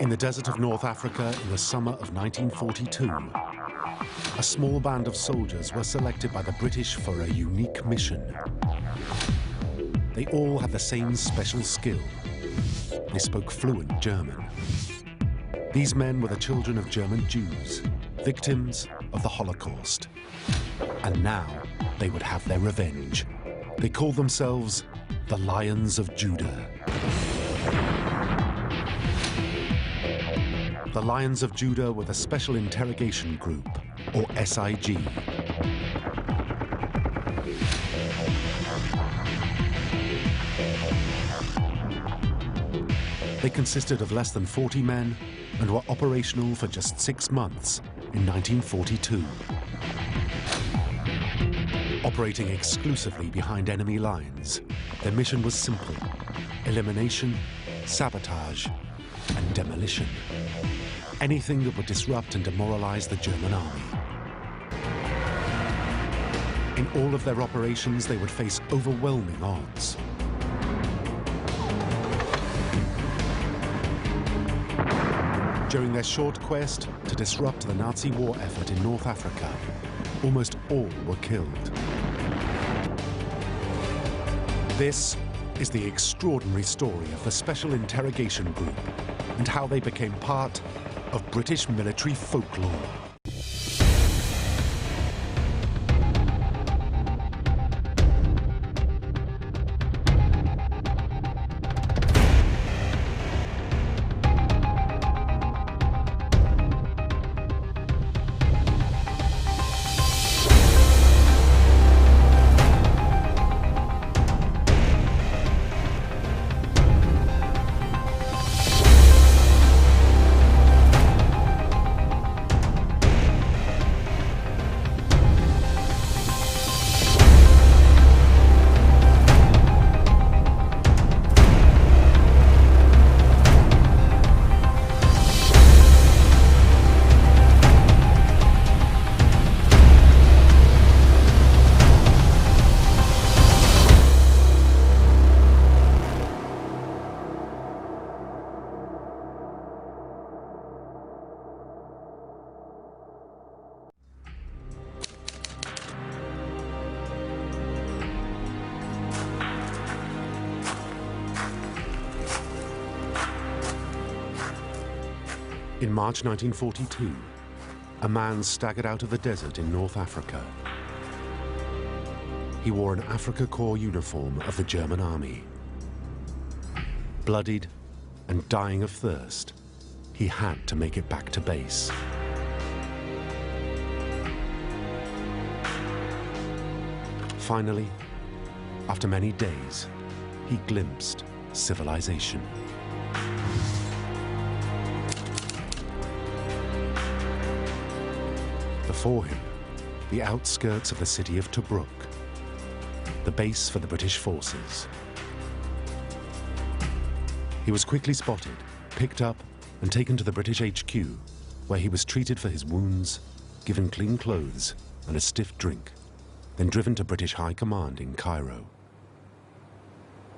In the desert of North Africa in the summer of 1942, a small band of soldiers were selected by the British for a unique mission. They all had the same special skill. They spoke fluent German. These men were the children of German Jews, victims of the Holocaust. And now they would have their revenge. They called themselves the Lions of Judah. The Lions of Judah were the Special Interrogation Group, or SIG. They consisted of less than 40 men and were operational for just 6 months in 1942. Operating exclusively behind enemy lines, their mission was simple: elimination, sabotage, and demolition. Anything that would disrupt and demoralize the German army. In all of their operations, they would face overwhelming odds. During their short quest to disrupt the Nazi war effort in North Africa, almost all were killed. This is the extraordinary story of the Special Interrogation Group and how they became part of British military folklore. In March 1942, a man staggered out of the desert in North Africa. He wore an Afrika Korps uniform of the German army. Bloodied and dying of thirst, he had to make it back to base. Finally, after many days, he glimpsed civilization. Before him, the outskirts of the city of Tobruk, the base for the British forces. He was quickly spotted, picked up, and taken to the British HQ, where he was treated for his wounds, given clean clothes and a stiff drink, then driven to British High Command in Cairo.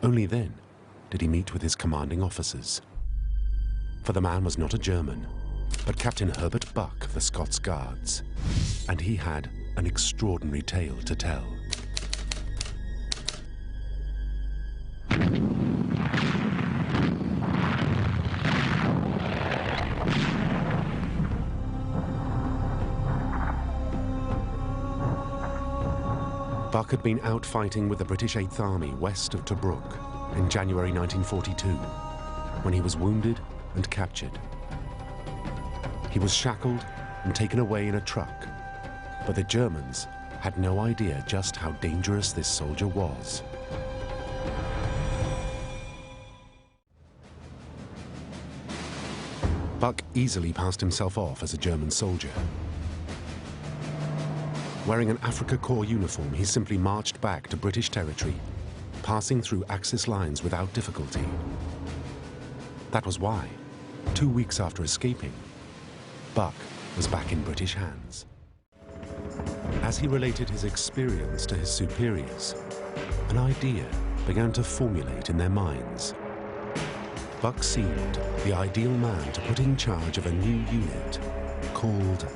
Only then did he meet with his commanding officers. For the man was not a German, but Captain Herbert Buck of the Scots Guards, and he had an extraordinary tale to tell. Buck had been out fighting with the British 8th Army west of Tobruk in January 1942, when he was wounded and captured. He was shackled and taken away in a truck, but the Germans had no idea just how dangerous this soldier was. Buck easily passed himself off as a German soldier. Wearing an Afrika Korps uniform, he simply marched back to British territory, passing through Axis lines without difficulty. That was why, 2 weeks after escaping, Buck was back in British hands. As he related his experience to his superiors, an idea began to formulate in their minds. Buck seemed the ideal man to put in charge of a new unit called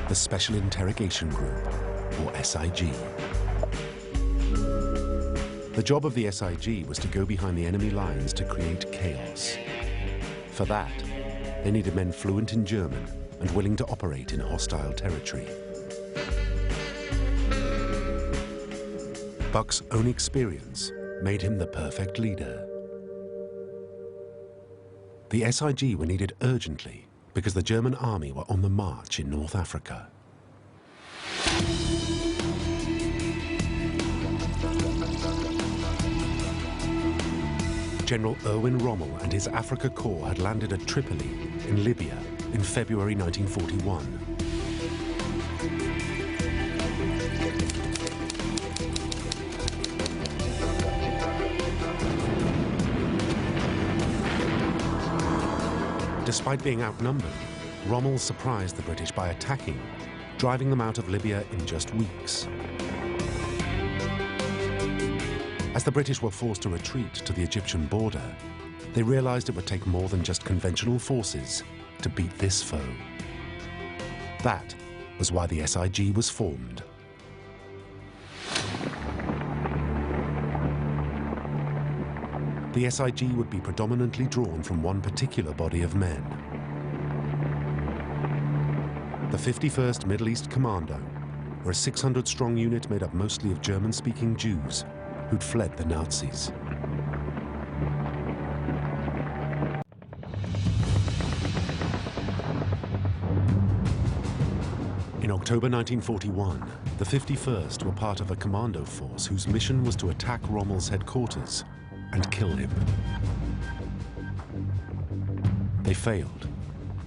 the Special Interrogation Group, or SIG. The job of the SIG was to go behind the enemy lines to create chaos. For that, they needed men fluent in German and willing to operate in hostile territory. Buck's own experience made him the perfect leader. The SIG were needed urgently because the German army were on the march in North Africa. General Erwin Rommel and his Africa Corps had landed at Tripoli in Libya in February 1941. Despite being outnumbered, Rommel surprised the British by attacking, driving them out of Libya in just weeks. As the British were forced to retreat to the Egyptian border, they realized it would take more than just conventional forces to beat this foe. That was why the SIG was formed. The SIG would be predominantly drawn from one particular body of men. The 51st Middle East Commando were a 600-strong unit made up mostly of German-speaking Jews who'd fled the Nazis. In October 1941, the 51st were part of a commando force whose mission was to attack Rommel's headquarters and kill him. They failed,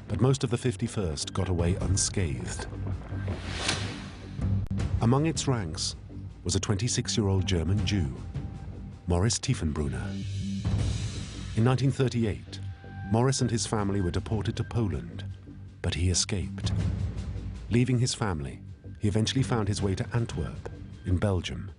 but most of the 51st got away unscathed. Among its ranks was a 26-year-old German Jew, Maurice Tiefenbrunner. In 1938, Maurice and his family were deported to Poland, but he escaped. Leaving his family, he eventually found his way to Antwerp, in Belgium.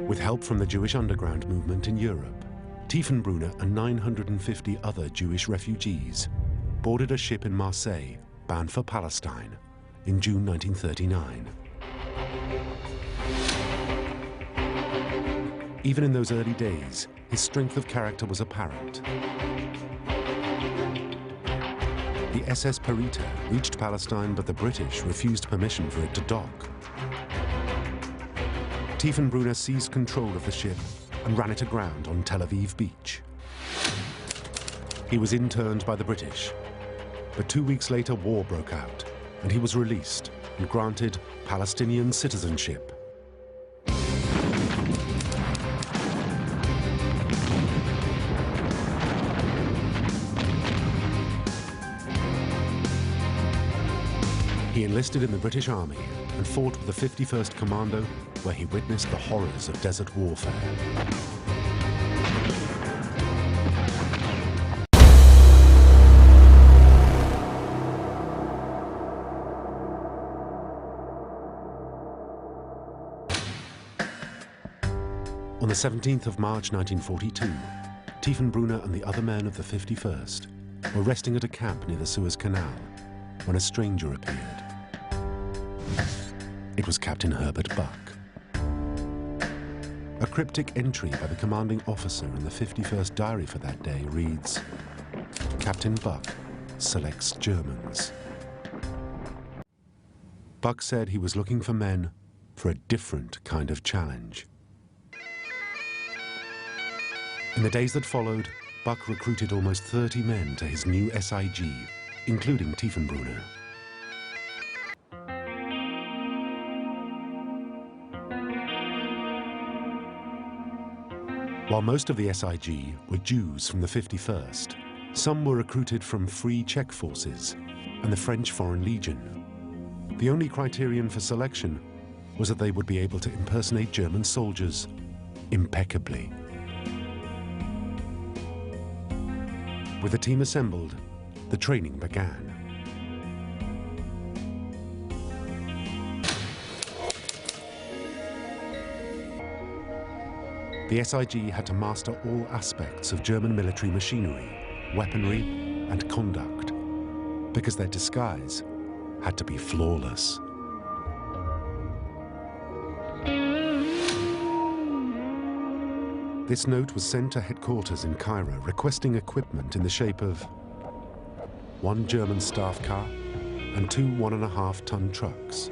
With help from the Jewish underground movement in Europe, Tiefenbrunner and 950 other Jewish refugees boarded a ship in Marseille bound for Palestine in June 1939. Even in those early days, his strength of character was apparent. The SS Perita reached Palestine, but the British refused permission for it to dock. Tiefenbrunner seized control of the ship and ran it aground on Tel Aviv beach. He was interned by the British, but 2 weeks later war broke out and he was released and granted Palestinian citizenship. He enlisted in the British Army and fought with the 51st Commando, where he witnessed the horrors of desert warfare. On the 17th of March 1942, Tiefenbrunner and the other men of the 51st were resting at a camp near the Suez Canal when a stranger appeared. It was Captain Herbert Buck. A cryptic entry by the commanding officer in the 51st diary for that day reads, "Captain Buck selects Germans." Buck said he was looking for men for a different kind of challenge. In the days that followed, Buck recruited almost 30 men to his new SIG, including Tiefenbrunner. While most of the SIG were Jews from the 51st, some were recruited from Free Czech forces and the French Foreign Legion. The only criterion for selection was that they would be able to impersonate German soldiers impeccably. With the team assembled, the training began. The SIG had to master all aspects of German military machinery, weaponry, and conduct, because their disguise had to be flawless. This note was sent to headquarters in Cairo requesting equipment in the shape of 1 German staff car and 2 1.5-ton trucks.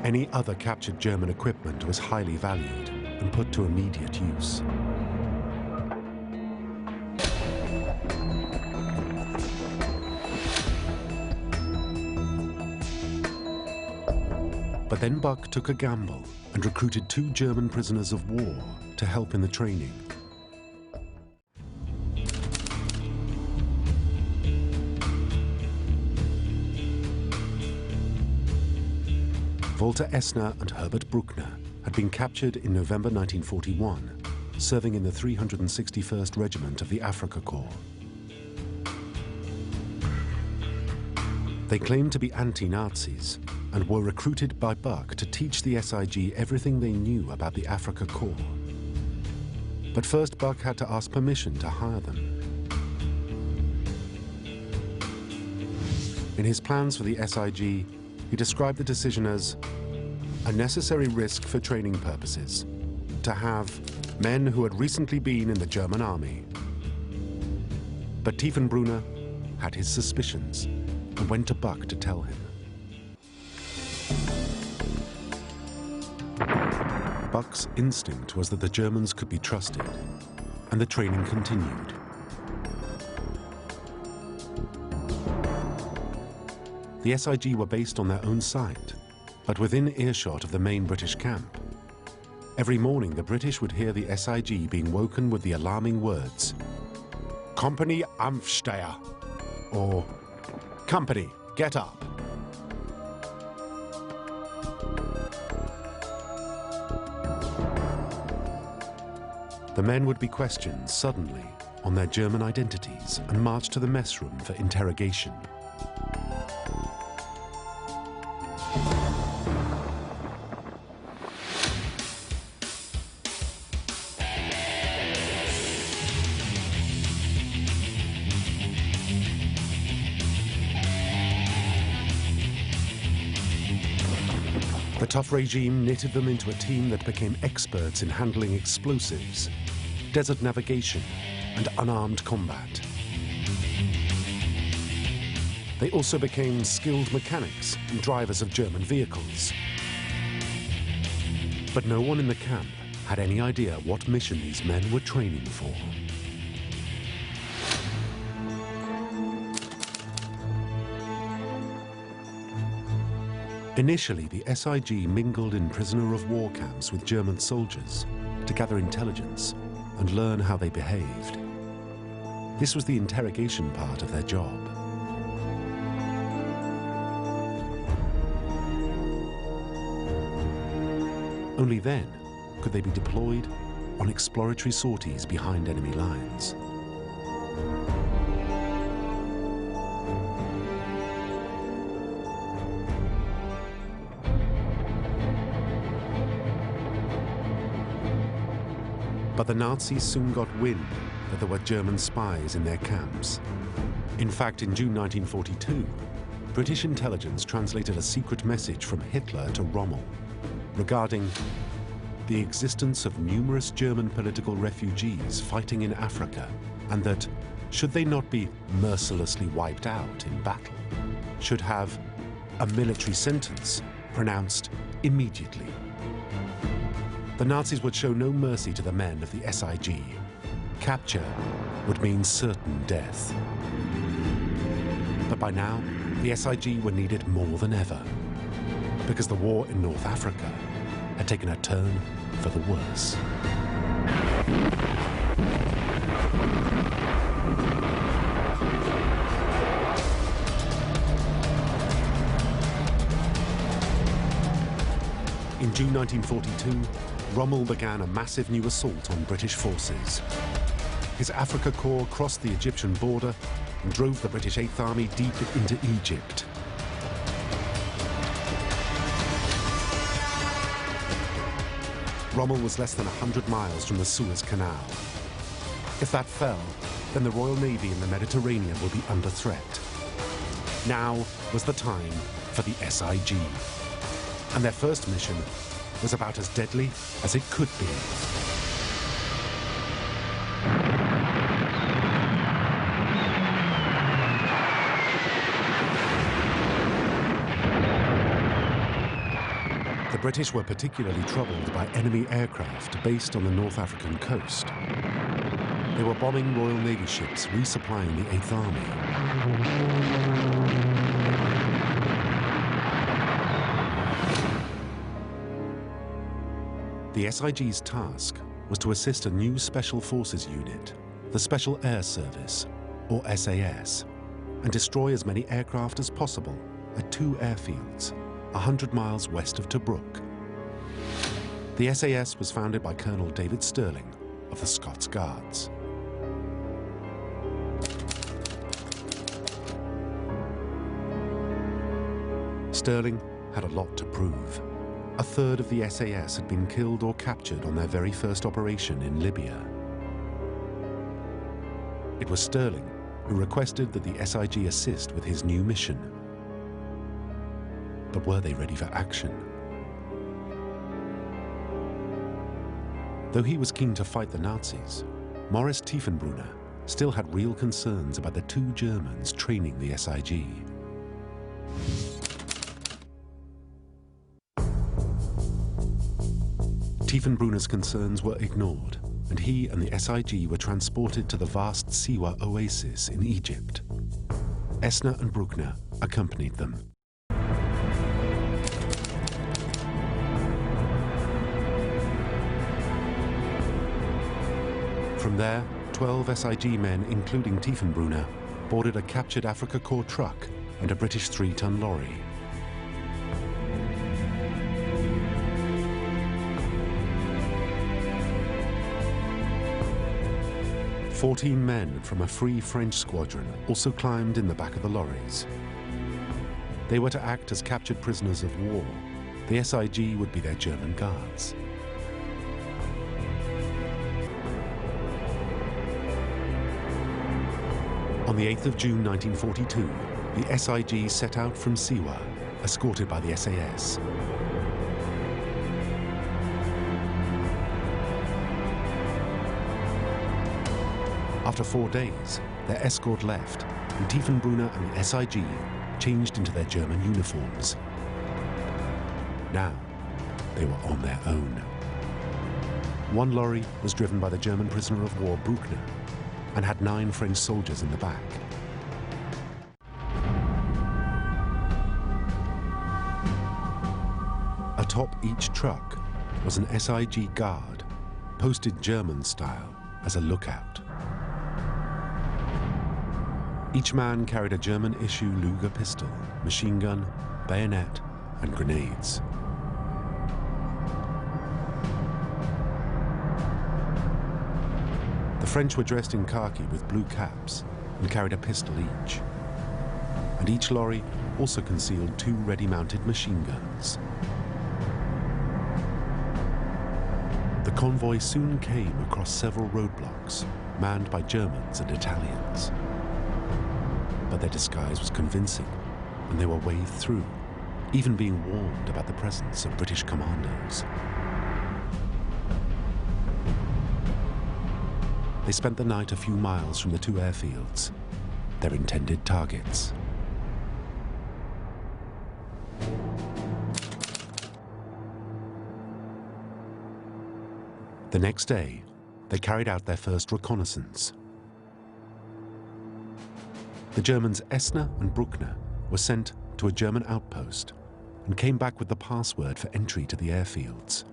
Any other captured German equipment was highly valued and put to immediate use. But then Buck took a gamble and recruited 2 German prisoners of war to help in the training. Walter Essner and Herbert Bruckner had been captured in November 1941, serving in the 361st Regiment of the Afrika Korps. They claimed to be anti-Nazis and were recruited by Buck to teach the SIG everything they knew about the Afrika Korps. But first, Buck had to ask permission to hire them. In his plans for the SIG, he described the decision as a necessary risk for training purposes, to have men who had recently been in the German army. But Tiefenbrunner had his suspicions and went to Buck to tell him. Buck's instinct was that the Germans could be trusted, and the training continued. The SIG were based on their own site, but within earshot of the main British camp. Every morning, the British would hear the SIG being woken with the alarming words, "Company Aufsteher," or "Company, get up." The men would be questioned suddenly on their German identities and marched to the mess room for interrogation. The tough regime knitted them into a team that became experts in handling explosives, desert navigation, and unarmed combat. They also became skilled mechanics and drivers of German vehicles. But no one in the camp had any idea what mission these men were training for. Initially, the SIG mingled in prisoner-of-war camps with German soldiers to gather intelligence and learn how they behaved. This was the interrogation part of their job. Only then could they be deployed on exploratory sorties behind enemy lines. But the Nazis soon got wind that there were German spies in their camps. In fact, in June 1942, British intelligence translated a secret message from Hitler to Rommel regarding the existence of numerous German political refugees fighting in Africa, and that, should they not be mercilessly wiped out in battle, should have a military sentence pronounced immediately. The Nazis would show no mercy to the men of the SIG. Capture would mean certain death. But by now, the SIG were needed more than ever, because the war in North Africa had taken a turn for the worse. In June 1942, Rommel began a massive new assault on British forces. His Afrika Korps crossed the Egyptian border and drove the British 8th Army deep into Egypt. Rommel was less than 100 miles from the Suez Canal. If that fell, then the Royal Navy in the Mediterranean would be under threat. Now was the time for the SIG. And their first mission was about as deadly as it could be. The British were particularly troubled by enemy aircraft based on the North African coast. They were bombing Royal Navy ships resupplying the 8th Army. The SIG's task was to assist a new Special Forces unit, the Special Air Service, or SAS, and destroy as many aircraft as possible at 2 airfields, 100 miles west of Tobruk. The SAS was founded by Colonel David Stirling of the Scots Guards. Stirling had a lot to prove. A third of the SAS had been killed or captured on their very first operation in Libya. It was Stirling who requested that the SIG assist with his new mission. But were they ready for action? Though he was keen to fight the Nazis, Maurice Tiefenbrunner still had real concerns about the 2 Germans training the SIG. Tiefenbrunner's concerns were ignored, and he and the SIG were transported to the vast Siwa oasis in Egypt. Esner and Bruckner accompanied them. From there, 12 SIG men, including Tiefenbrunner, boarded a captured Afrika Korps truck and a British 3-ton lorry. "14 men from a Free French squadron also climbed in the back of the lorries. They were to act as captured prisoners of war. The SIG would be their German guards. On the 8th of June 1942, the SIG set out from Siwa, escorted by the SAS. After 4 days, their escort left, and Tiefenbrunner and the SIG changed into their German uniforms. Now, they were on their own. One lorry was driven by the German prisoner of war Bruckner and had 9 French soldiers in the back. Atop each truck was an SIG guard, posted German style, as a lookout. Each man carried a German-issue Luger pistol, machine gun, bayonet, and grenades. The French were dressed in khaki with blue caps and carried a pistol each. And each lorry also concealed 2 ready-mounted machine guns. The convoy soon came across several roadblocks, manned by Germans and Italians. But their disguise was convincing, and they were waved through, even being warned about the presence of British commandos. They spent the night a few miles from the 2 airfields, their intended targets. The next day, they carried out their first reconnaissance. The Germans Esner and Bruckner were sent to a German outpost and came back with the password for entry to the airfields.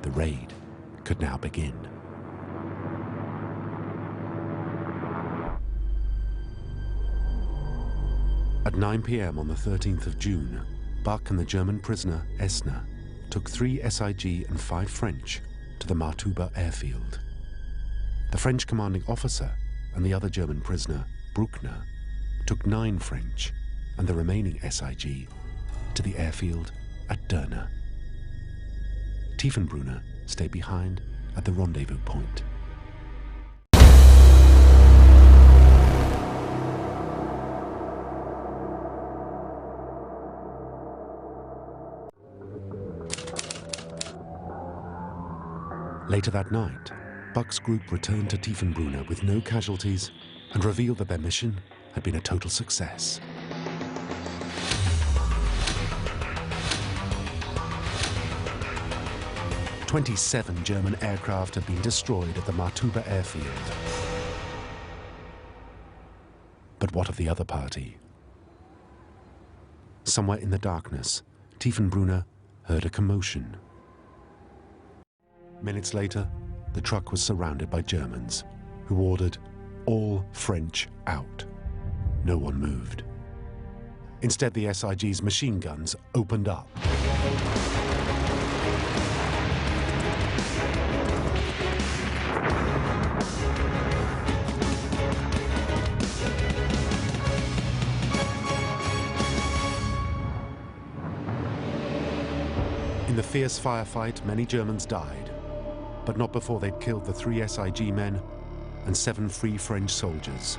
The raid could now begin. At 9 p.m. on the 13th of June, Buck and the German prisoner Esner took 3 SIG and 5 French to the Matrub airfield. The French commanding officer and the other German prisoner, Bruckner, took 9 French and the remaining SIG to the airfield at Derna. Tiefenbrunner stayed behind at the rendezvous point. Later that night, Buck's group returned to Tiefenbrunner with no casualties and revealed that their mission had been a total success. "27 German aircraft had been destroyed at the Matrub airfield. But what of the other party? Somewhere in the darkness, Tiefenbrunner heard a commotion. Minutes later, the truck was surrounded by Germans, who ordered all French out. No one moved. Instead, the SIG's machine guns opened up. In the fierce firefight, many Germans died, but not before they'd killed the 3 SIG men and 7 Free French soldiers.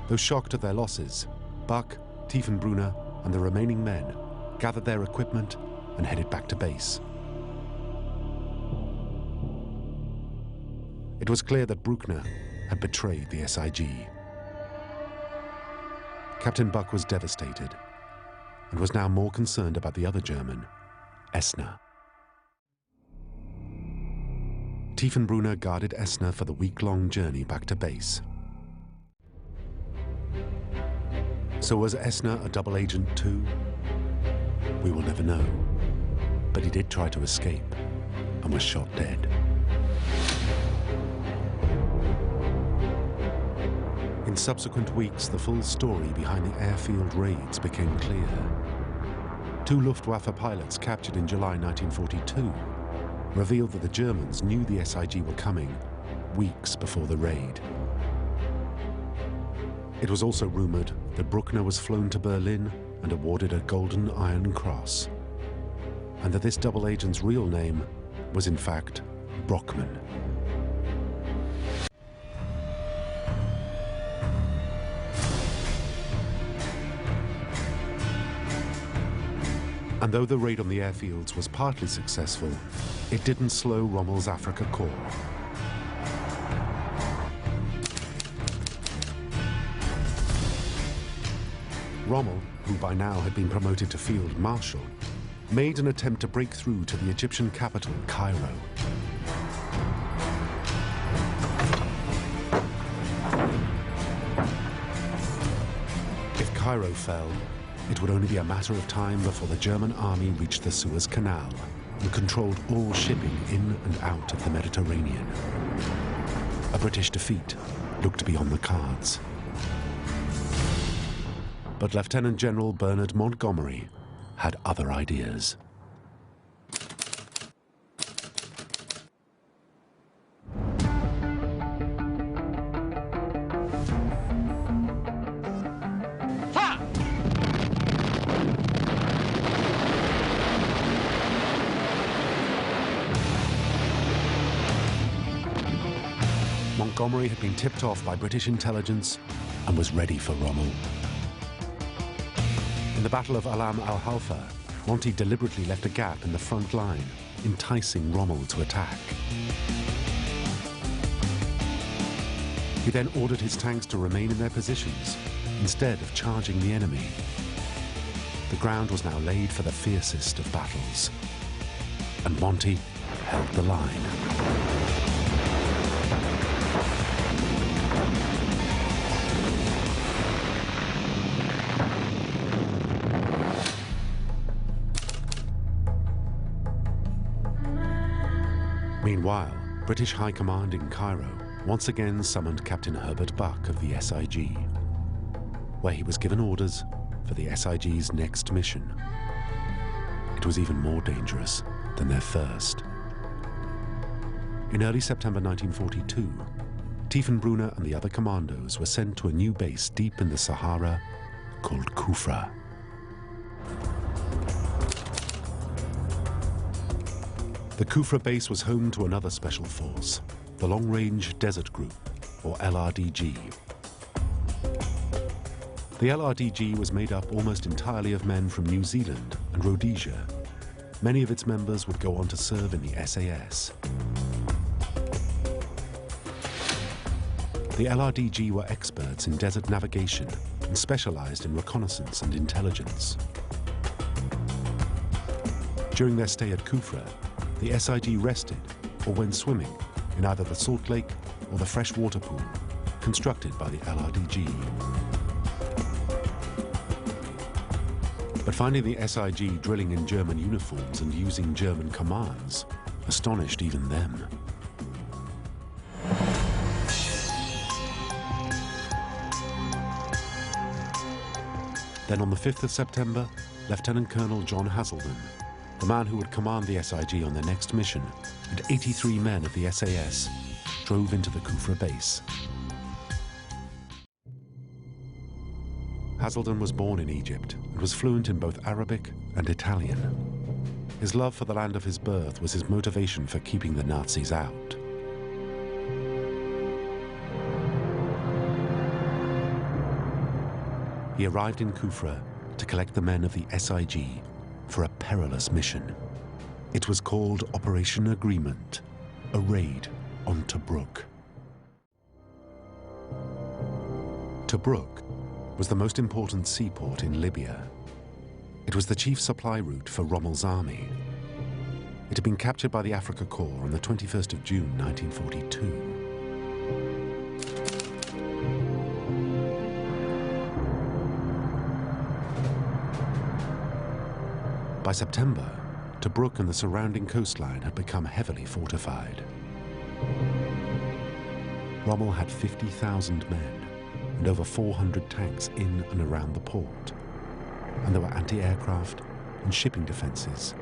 Though shocked at their losses, Buck, Tiefenbrunner, and the remaining men gathered their equipment and headed back to base. It was clear that Bruckner had betrayed the SIG. Captain Buck was devastated and was now more concerned about the other German, Essner. Tiefenbrunner guarded Essner for the week-long journey back to base. So was Essner a double agent too? We will never know, but he did try to escape and was shot dead. In subsequent weeks, the full story behind the airfield raids became clear. 2 Luftwaffe pilots captured in July 1942 revealed that the Germans knew the SIG were coming weeks before the raid. It was also rumored that Bruckner was flown to Berlin and awarded a Golden Iron Cross, and that this double agent's real name was in fact Brockman. And though the raid on the airfields was partly successful, it didn't slow Rommel's Afrika Korps. Rommel, who by now had been promoted to Field Marshal, made an attempt to break through to the Egyptian capital, Cairo. If Cairo fell, it would only be a matter of time before the German army reached the Suez Canal and controlled all shipping in and out of the Mediterranean. A British defeat looked to be on the cards. But Lieutenant General Bernard Montgomery had other ideas. Montgomery had been tipped off by British intelligence and was ready for Rommel. In the Battle of Alam al-Halfa, Monty deliberately left a gap in the front line, enticing Rommel to attack. He then ordered his tanks to remain in their positions, instead of charging the enemy. The ground was now laid for the fiercest of battles, and Monty held the line. Meanwhile, British High Command in Cairo once again summoned Captain Herbert Buck of the SIG, where he was given orders for the SIG's next mission. It was even more dangerous than their first. In early September 1942, Tiefenbrunner and the other commandos were sent to a new base deep in the Sahara called Kufra. The Kufra base was home to another special force, the Long Range Desert Group, or LRDG. The LRDG was made up almost entirely of men from New Zealand and Rhodesia. Many of its members would go on to serve in the SAS. The LRDG were experts in desert navigation and specialized in reconnaissance and intelligence. During their stay at Kufra, the SIG rested or went swimming in either the salt lake or the freshwater pool constructed by the LRDG. But finding the SIG drilling in German uniforms and using German commands astonished even them. Then on the 5th of September, Lieutenant Colonel John Hazelden, the man who would command the SIG on their next mission, and 83 men of the SAS, drove into the Kufra base. Hazelden was born in Egypt and was fluent in both Arabic and Italian. His love for the land of his birth was his motivation for keeping the Nazis out. He arrived in Kufra to collect the men of the SIG for a perilous mission. It was called Operation Agreement, a raid on Tobruk. Tobruk was the most important seaport in Libya. It was the chief supply route for Rommel's army. It had been captured by the Afrika Korps on the 21st of June, 1942. By September, Tobruk and the surrounding coastline had become heavily fortified. Rommel had 50,000 men and over 400 tanks in and around the port, and there were anti-aircraft and shipping defences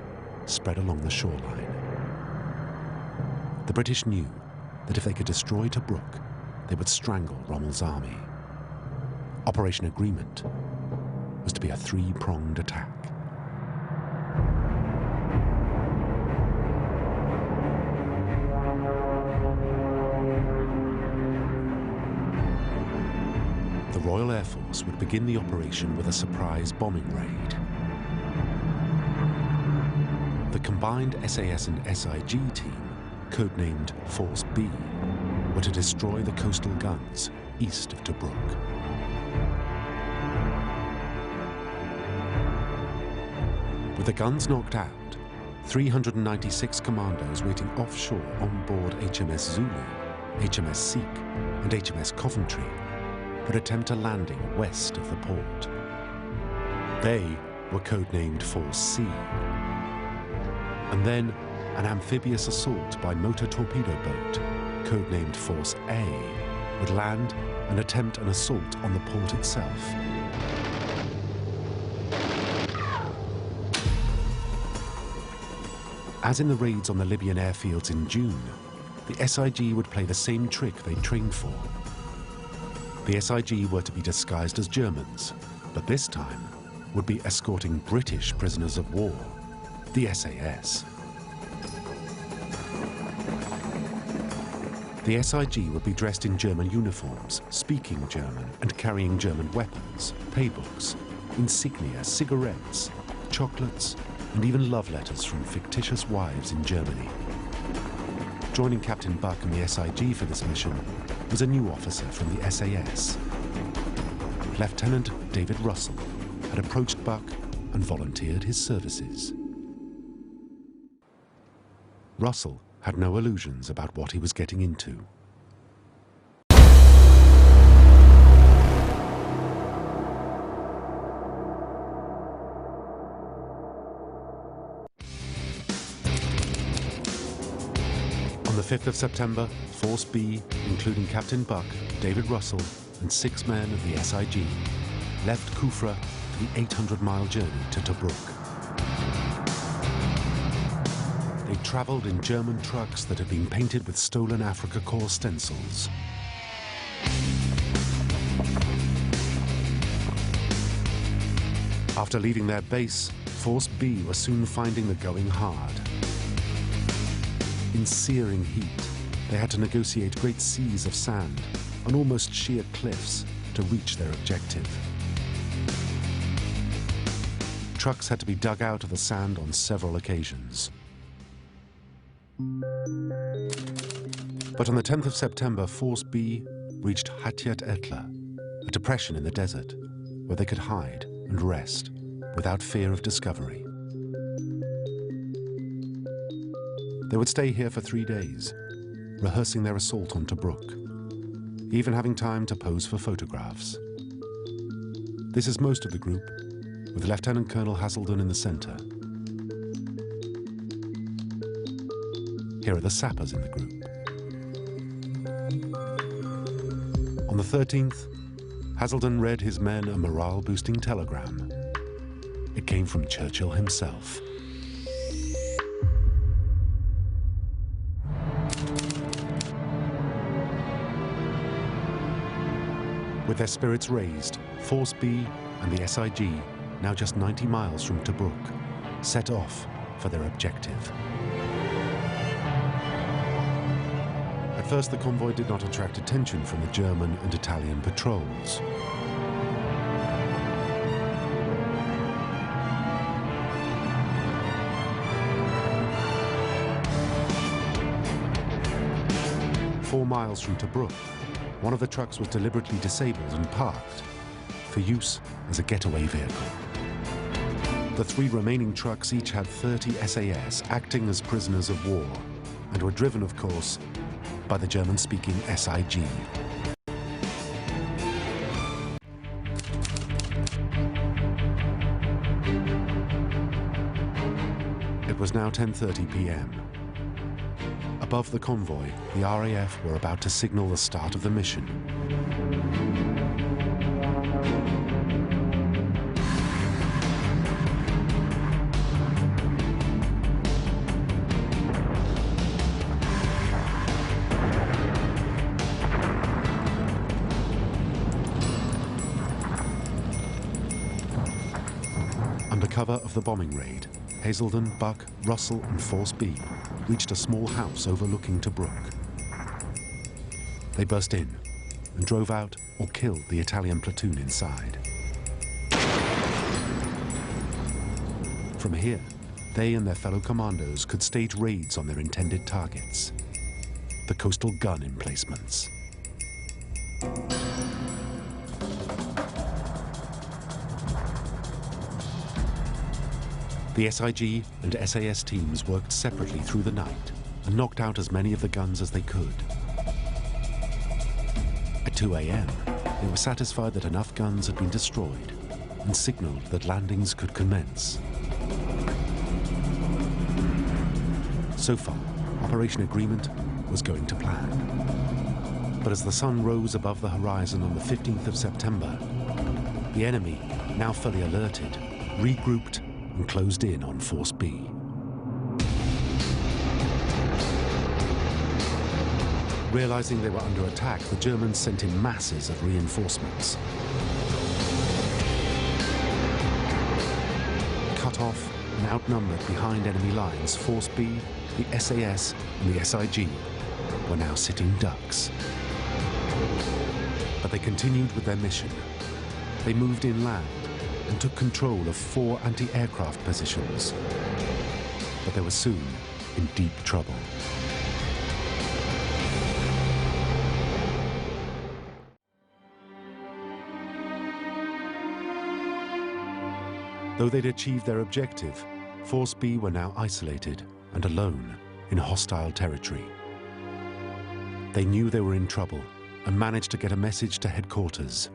spread along the shoreline. The British knew that if they could destroy Tobruk, they would strangle Rommel's army. Operation Agreement was to be a three-pronged attack. The Royal Air Force would begin the operation with a surprise bombing raid. The combined SAS and SIG team, codenamed Force B, were to destroy the coastal guns east of Tobruk. With the guns knocked out, 396 commandos waiting offshore on board HMS Zulu, HMS Sikh, and HMS Coventry would attempt a landing west of the port. They were codenamed Force C. And then an amphibious assault by motor torpedo boat, codenamed Force A, would land and attempt an assault on the port itself. As in the raids on the Libyan airfields in June, the SIG would play the same trick they trained for. The SIG were to be disguised as Germans, but this time would be escorting British prisoners of war, the SAS. The SIG would be dressed in German uniforms, speaking German, and carrying German weapons, paybooks, insignia, cigarettes, chocolates, and even love letters from fictitious wives in Germany. Joining Captain Buck and the SIG for this mission was a new officer from the SAS. Lieutenant David Russell had approached Buck and volunteered his services. Russell had no illusions about what he was getting into. On the 5th of September, Force B, including Captain Buck, David Russell, and 6 men of the SIG, left Kufra for the 800-mile journey to Tobruk. They travelled in German trucks that had been painted with stolen Afrika Korps stencils. After leaving their base, Force B were soon finding the going hard. In searing heat, they had to negotiate great seas of sand and almost sheer cliffs to reach their objective. Trucks had to be dug out of the sand on several occasions. But on the 10th of September, Force B reached Hatiat Etla, a depression in the desert, where they could hide and rest without fear of discovery. They would stay here for 3 days, rehearsing their assault on Tobruk, even having time to pose for photographs. This is most of the group, with Lieutenant Colonel Hazelden in the center. Here are the sappers in the group. On the 13th, Hazelden read his men a morale-boosting telegram. It came from Churchill himself. With their spirits raised, Force B and the SIG, now just 90 miles from Tobruk, set off for their objective. At first, the convoy did not attract attention from the German and Italian patrols. Four miles from Tobruk, one of the trucks was deliberately disabled and parked for use as a getaway vehicle. The 3 remaining trucks each had 30 SAS acting as prisoners of war and were driven, of course, by the German-speaking SIG. It was now 10:30 p.m. Above the convoy, the RAF were about to signal the start of the mission. Under cover of the bombing raid, Hazelden, Buck, Russell and Force B reached a small house overlooking Tobruk. They burst in and drove out or killed the Italian platoon inside. From here, they and their fellow commandos could stage raids on their intended targets, the coastal gun emplacements. The SIG and SAS teams worked separately through the night and knocked out as many of the guns as they could. At 2 a.m., they were satisfied that enough guns had been destroyed and signaled that landings could commence. So far, Operation Agreement was going to plan. But as the sun rose above the horizon on the 15th of September, the enemy, now fully alerted, regrouped and closed in on Force B. Realizing they were under attack, the Germans sent in masses of reinforcements. Cut off and outnumbered behind enemy lines, Force B, the SAS and the SIG were now sitting ducks. But they continued with their mission. They moved inland and took control of 4 anti-aircraft positions. But they were soon in deep trouble. Though they'd achieved their objective, Force B were now isolated and alone in hostile territory. They knew they were in trouble and managed to get a message to headquarters.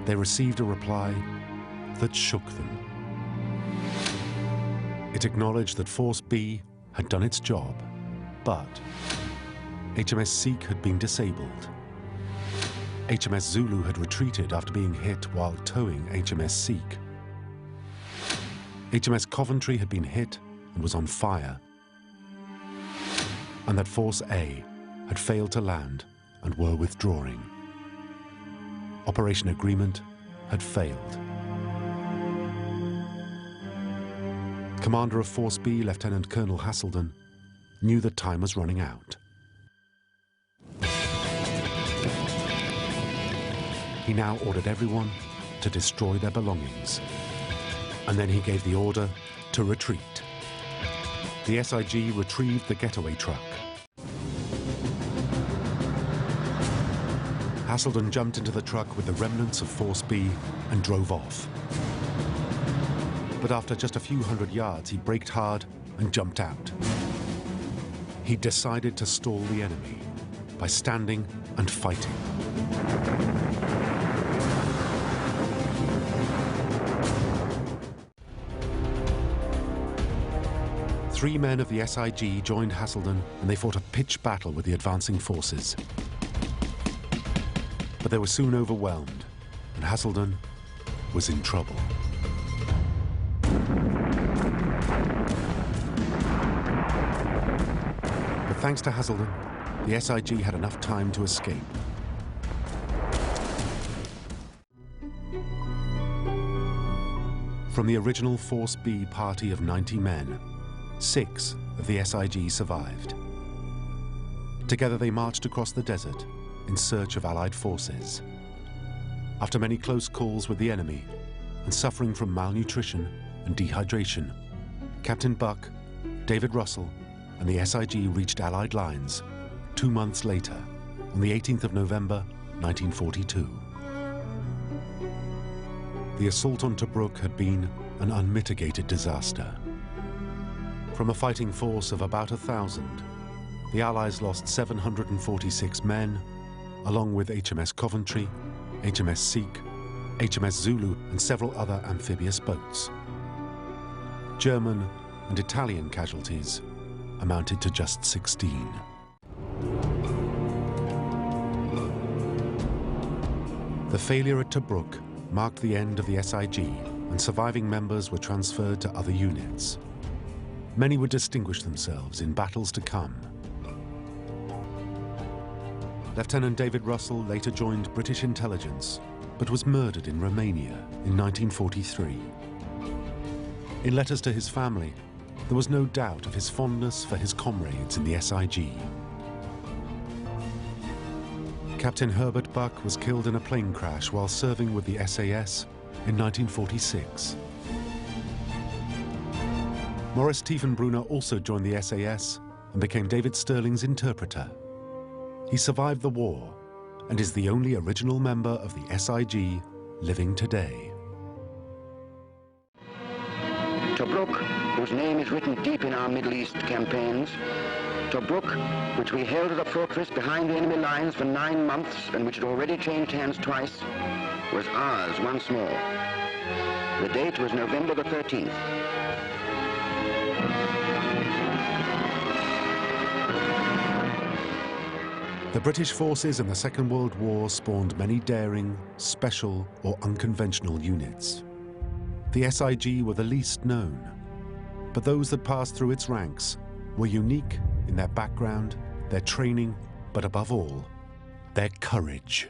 They received a reply that shook them. It acknowledged that Force B had done its job, but HMS Sikh had been disabled. HMS Zulu had retreated after being hit while towing HMS Sikh. HMS Coventry had been hit and was on fire, and that Force A had failed to land and were withdrawing. Operation Agreement had failed. commander of Force B, Lieutenant Colonel Haselden, knew that time was running out. He now ordered everyone to destroy their belongings. And then he gave the order to retreat. The SIG retrieved the getaway truck. Haselden jumped into the truck with the remnants of Force B and drove off. But after just a few hundred yards, he braked hard and jumped out. He decided to stall the enemy by standing and fighting. Three men of the SIG joined Haselden and they fought a pitched battle with the advancing forces. But they were soon overwhelmed, and Haselden was in trouble. But thanks to Haselden, the SIG had enough time to escape. From the original Force B party of 90 men, 6 of the SIG survived. Together they marched across the desert in search of Allied forces. After many close calls with the enemy and suffering from malnutrition and dehydration, Captain Buck, David Russell, and the SIG reached Allied lines 2 months later, on the 18th of November, 1942. The assault on Tobruk had been an unmitigated disaster. From a fighting force of about 1,000, the Allies lost 746 men, along with HMS Coventry, HMS Sikh, HMS Zulu, and several other amphibious boats. German and Italian casualties amounted to just 16. The failure at Tobruk marked the end of the SIG, and surviving members were transferred to other units. Many would distinguish themselves in battles to come. Lieutenant David Russell later joined British intelligence, but was murdered in Romania in 1943. In letters to his family, there was no doubt of his fondness for his comrades in the SIG. Captain Herbert Buck was killed in a plane crash while serving with the SAS in 1946. Maurice Tiefenbrunner also joined the SAS and became David Stirling's interpreter. He survived the war and is the only original member of the SIG living today. Tobruk, whose name is written deep in our Middle East campaigns. Tobruk, which we held as a fortress behind the enemy lines for 9 months and which had already changed hands twice, was ours once more. The date was November the 13th. The British forces in the Second World War spawned many daring, special or unconventional units. The SIG were the least known, but those that passed through its ranks were unique in their background, their training, but above all, their courage.